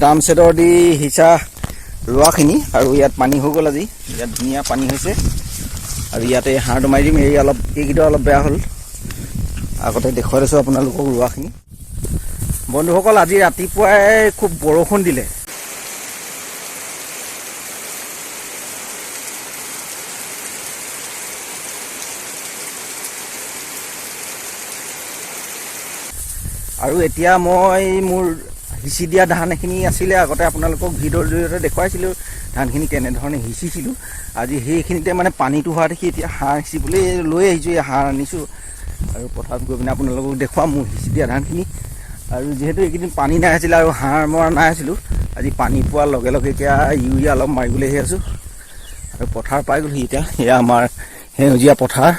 ডাম ছেটৰ দি হিচা ৰোৱাখিনি আৰু ইয়াত পানী হৈ গ'ল। আজি ইয়াত ধুনীয়া পানী হৈছে আৰু ইয়াতে হাঁড়টো মাৰি দিম। এই অলপ এইকেইটা অলপ বেয়া হ'ল, আগতে দেখুৱাই দিছোঁ আপোনালোকক ৰোৱাখিনি। বন্ধুসকল, আজি ৰাতিপুৱাই খুব বৰষুণ দিলে। আৰু এতিয়া মই মোৰ সিঁচি দিয়া ধান এখিনি আছিলে, আগতে আপোনালোকক ভিডিঅ'ৰ জৰিয়তে দেখুৱাইছিলোঁ ধানখিনি কেনেধৰণে সিঁচিছিলোঁ। আজি সেইখিনিতে মানে পানীটো হোৱা দেখি এতিয়া হাঁহ সিঁচিবলৈ লৈ আহিছোঁ। এই হাঁহ আনিছোঁ আৰু পথাৰত গৈ পিনে আপোনালোকক দেখুৱাম মোৰ সিঁচি দিয়া ধানখিনি। আৰু যিহেতু এইকেইদিন পানী নাই আছিলে আৰু হাঁহ মৰা নাই আছিলোঁ, আজি পানী পোৱাৰ লগে লগে এতিয়া ইউৰিয়া অলপ মাৰিবলৈ আহি আছোঁ। আৰু পথাৰ পাই গ'লহি এতিয়া। এয়া আমাৰ সেউজীয়া পথাৰ,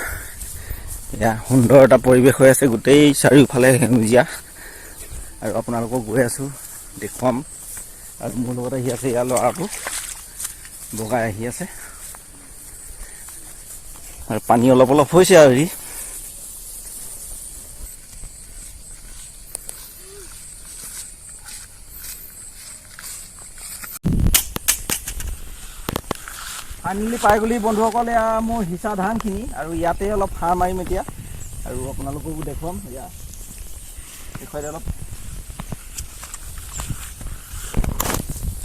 এয়া সুন্দৰ এটা পৰিৱেশ হৈ আছে, গোটেই চাৰিওফালে সেউজীয়া। আৰু আপোনালোকক গৈ আছোঁ দেখুৱাম। আৰু মোৰ লগত আহি আছে ইয়াৰ ল'ৰাটো, বগাই আহি আছে। আৰু পানী অলপ অলপ হৈছে আৰু ফাইনেলি পাই গ'লি বন্ধুসকল। এয়া মোৰ সিঁচা ধানখিনি আৰু ইয়াতে অলপ সাৰ মাৰিম এতিয়া আৰু আপোনালোককো দেখুৱাম। এয়া দেখুৱাই অলপ।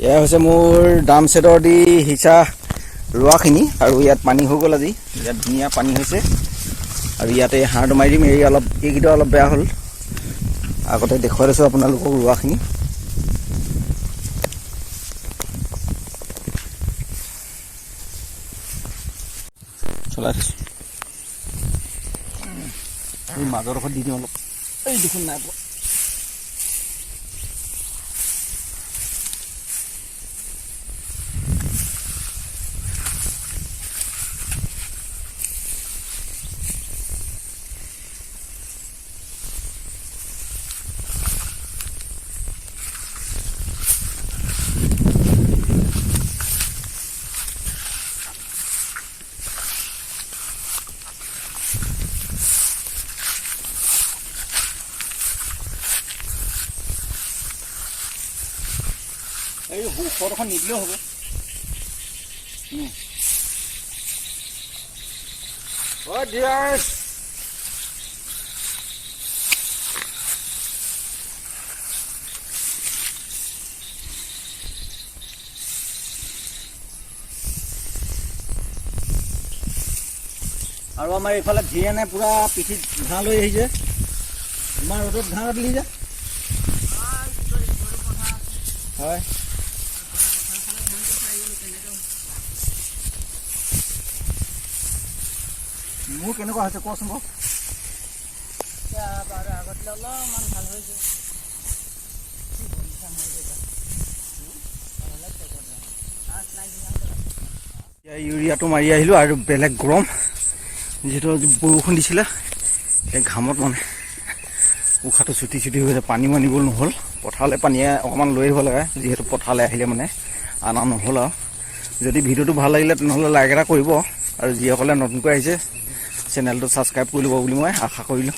এয়া হৈছে মোৰ ডাম ছেটৰ দি হিচা ৰোৱাখিনি আৰু ইয়াত পানী হৈ গ'ল। আজি ইয়াত ধুনীয়া পানী হৈছে আৰু ইয়াতে হাঁড়টো মাৰি দিম। এই অলপ এইকেইটা অলপ বেয়া হ'ল, আগতে দেখুৱাই দিছোঁ আপোনালোকক ৰোৱাখিনি। চলাই থৈছোঁ এই মাজৰ ডোখৰত দি দিওঁ অলপ। এই দেখোন নাই পোৱা। এই ওপৰখন নিদিলেও হ'ব। আৰু আমাৰ এইফালে ঘিৰিয়ানে পুৰা পিঠিত ঘাঁহ লৈ আহিছে। ইমান ৰ'দত ঘাঁহ কাটিলি যে। হয়, মোৰ কেনেকুৱা হৈছে কচোন বাৰু। আগতলৈ অলপমান ভাল হৈছে। ইউৰিয়াটো মাৰি আহিলোঁ আৰু বেলেগ গৰম, যিহেতু বৰষুণ দিছিলে এই ঘামত মানে উশাহটো চুটি চুটি হৈ যায়। পানী মানিবলৈ নহ'ল। পথাৰলৈ পানীয়ে অকণমান লৈ আহিব লাগে, যিহেতু পথাৰলৈ আহিলে মানে অনা নহ'ল। আৰু যদি ভিডিঅ'টো ভাল লাগিলে তেনেহ'লে লাইক এটা কৰিব আৰু যিসকলে নতুনকৈ আহিছে চেনেলটো ছাবস্ক্ৰাইব কৰি ল'ব বুলি মই আশা কৰিলোঁ।